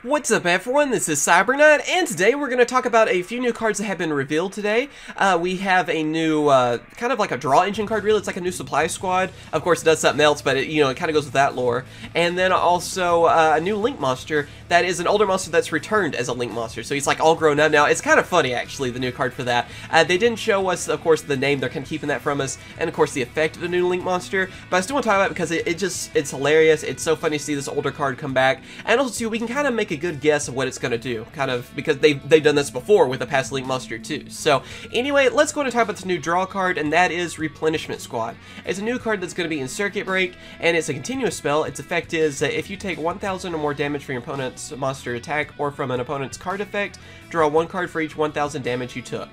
What's up everyone, this is CyberKnight, and today we're going to talk about a few new cards that have been revealed today. We have a new, kind of like a draw engine card really, it's like a new supply squad. Of course it does something else, but it kind of goes with that lore. And then also a new Link monster that is an older monster that's returned as a Link monster, so he's like all grown up now. It's kind of funny actually, the new card for that. They didn't show us, of course, the name, they're kind of keeping that from us, and of course the effect of the new Link monster, but I still want to talk about it because it's hilarious. It's so funny to see this older card come back, and also too, we can kind of make a good guess of what it's going to do, kind of, because they've done this before with the past Link monster too. So anyway, let's go and talk about this new draw card, and that is Replenishment Squad. It's a new card that's going to be in Circuit Break, and it's a continuous spell. Its effect is if you take 1,000 or more damage from your opponent's monster attack or from an opponent's card effect, draw one card for each 1,000 damage you took.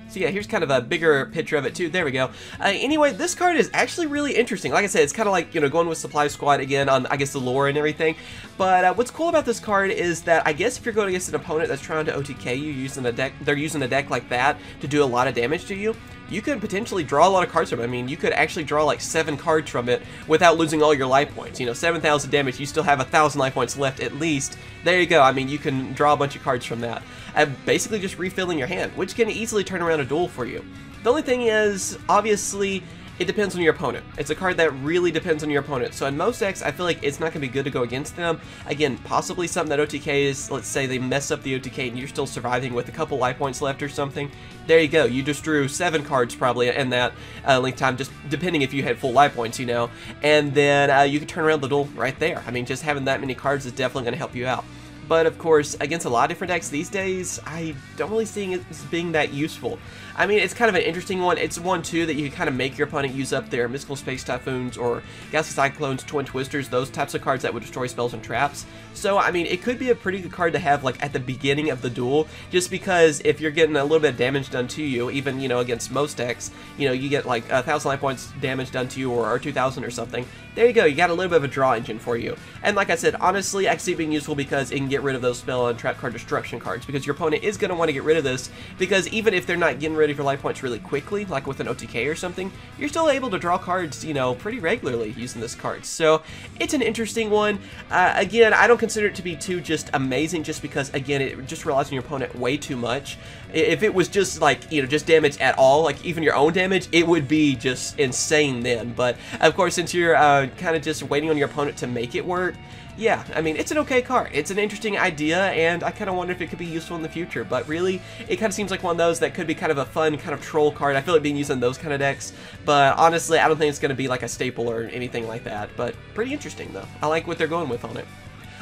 So yeah, here's kind of a bigger picture of it too. There we go. Anyway, this card is actually really interesting. Like I said, it's kind of like, going with Supply Squad again on, I guess, the lore and everything. But what's cool about this card is that I guess if you're going against an opponent that's trying to OTK you using a deck, they're using a deck like that to do a lot of damage to you, you could potentially draw a lot of cards from it. I mean, you could actually draw like 7 cards from it without losing all your life points. 7,000 damage, you still have 1,000 life points left at least. There you go. I mean, you can draw a bunch of cards from that. Basically just refilling your hand, which can easily turn around a duel for you. The only thing is, obviously, it depends on your opponent. It's a card that really depends on your opponent. So in most decks, I feel like it's not going to be good to go against them. Again, possibly something that OTKs, let's say they mess up the OTK and you're still surviving with a couple life points left or something. There you go. You just drew 7 cards probably in that length time, just depending if you had full life points, And then you can turn around the duel right there. I mean, just having that many cards is definitely going to help you out. But of course, against a lot of different decks these days, I don't really see it as being that useful. I mean, it's kind of an interesting one. It's one, too, that you can kind of make your opponent use up their Mystical Space Typhoons or Galaxy Cyclones, Twin Twisters, those types of cards that would destroy spells and traps. So, I mean, it could be a pretty good card to have, like, at the beginning of the duel, just because if you're getting a little bit of damage done to you, even, against most decks, you get, like, 1,000 life points damage done to you or 2,000 or something. There you go, you got a little bit of a draw engine for you. And like I said, honestly, I can see it being useful because it can get rid of those spell and trap card destruction cards, because your opponent is going to want to get rid of this, because even if they're not getting rid of your life points really quickly, like with an OTK or something, you're still able to draw cards, pretty regularly using this card. So it's an interesting one. Again, I don't consider it to be too just amazing, just because, again, it just relies on your opponent way too much. If it was just like, just damage at all, like even your own damage, it would be just insane then. But of course, since you're kind of just waiting on your opponent to make it work, yeah, I mean, it's an okay card. It's an interesting idea, and I kind of wonder if it could be useful in the future. But really, it kind of seems like one of those that could be kind of a fun kind of troll card. I feel like being used in those kind of decks. But honestly, I don't think it's going to be like a staple or anything like that. But pretty interesting, though. I like what they're going with on it.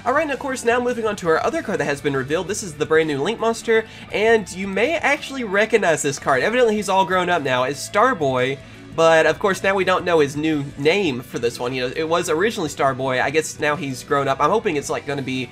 Alright, and of course, now moving on to our other card that has been revealed. This is the brand new Link monster, and you may actually recognize this card. Evidently, he's all grown up now. It's Starboy. But, of course, now we don't know his new name for this one. It was originally Starboy. I guess now he's grown up. I'm hoping it's, like, going to be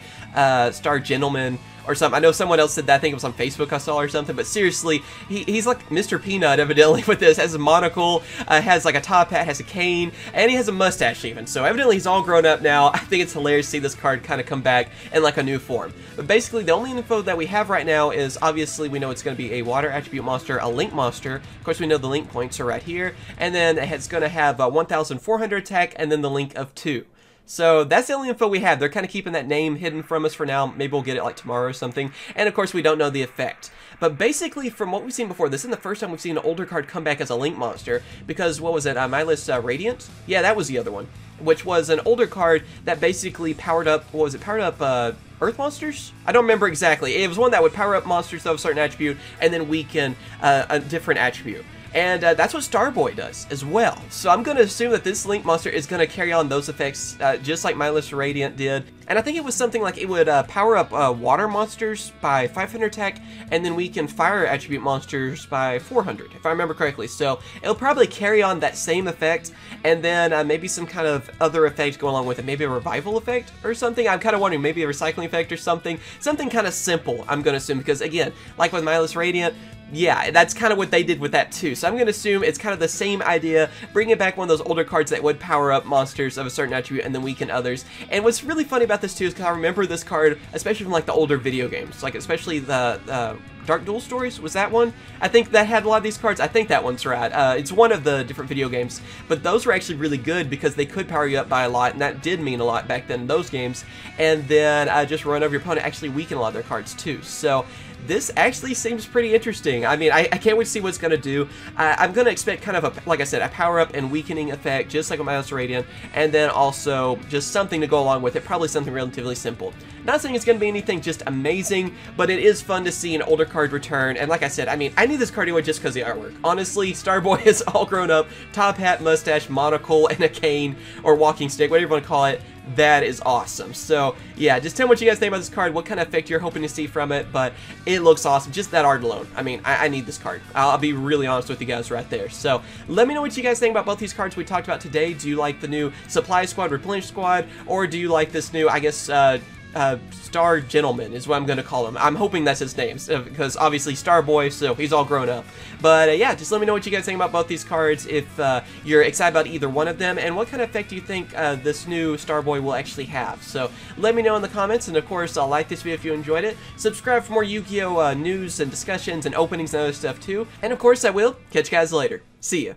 Star Gentleman or something. I know someone else said that. I think it was on Facebook I saw or something. But seriously, he's like Mr. Peanut, evidently, with this. Has a monocle, has, like, a top hat, has a cane, and he has a mustache, even. So, evidently, he's all grown up now. I think it's hilarious to see this card kind of come back in, like, a new form. But basically, the only info that we have right now is, obviously, we know it's going to be a water attribute monster, a Link monster. Of course, we know the Link points are right here. And then it's going to have 1,400 attack, and then the Link of 2. So that's the only info we have. They're kind of keeping that name hidden from us for now. Maybe we'll get it like tomorrow or something. And of course, we don't know the effect. But basically, from what we've seen before, this isn't the first time we've seen an older card come back as a Link monster. Because, what was it, Mindless Radiant? Yeah, that was the other one. Which was an older card that basically powered up, what was it, powered up Earth monsters? I don't remember exactly. It was one that would power up monsters of a certain attribute and then weaken a different attribute. And that's what Starboy does as well. So I'm going to assume that this Link monster is going to carry on those effects just like Mindless Radiant did. And I think it was something like it would power up water monsters by 500 attack, and then weaken fire attribute monsters by 400, if I remember correctly. So it'll probably carry on that same effect, and then maybe some kind of other effect go along with it. Maybe a revival effect or something. I'm kind of wondering, maybe a recycling effect or something. Something kind of simple, I'm going to assume, because again, like with Mindless Radiant, yeah, that's kind of what they did with that too. So I'm going to assume it's kind of the same idea, bringing back one of those older cards that would power up monsters of a certain attribute and then weaken others. And what's really funny about this too is because I remember this card, especially from like the older video games, like especially the Dark Duel Stories, was that one? I think that had a lot of these cards. I think that one's right. It's one of the different video games, but those were actually really good because they could power you up by a lot, and that did mean a lot back then in those games. And then just run over your opponent actually weaken a lot of their cards too. So this actually seems pretty interesting. I mean, I can't wait to see what it's going to do. I'm going to expect kind of a, like I said, a power-up and weakening effect, just like with Master Radiant, and then also just something to go along with it, probably something relatively simple. Not saying it's going to be anything just amazing, but it is fun to see an older card return, and like I said, I mean, I need this card anyway just because of the artwork. Honestly, Starboy is all grown up, top hat, mustache, monocle, and a cane, or walking stick, whatever you want to call it. That is awesome. So yeah, just tell me what you guys think about this card, what kind of effect you're hoping to see from it, but it looks awesome. Just that art alone. I mean, I need this card. I'll be really honest with you guys right there. So let me know what you guys think about both these cards we talked about today. Do you like the new Supply Squad, Replenish Squad, or do you like this new, I guess, Star Gentleman is what I'm going to call him. I'm hoping that's his name, because obviously Starboy, so he's all grown up. But yeah, just let me know what you guys think about both these cards, if you're excited about either one of them, and what kind of effect do you think this new Starboy will actually have. So let me know in the comments, and of course, like this video if you enjoyed it. Subscribe for more Yu-Gi-Oh! News and discussions and openings and other stuff too. And of course, I will catch you guys later. See ya.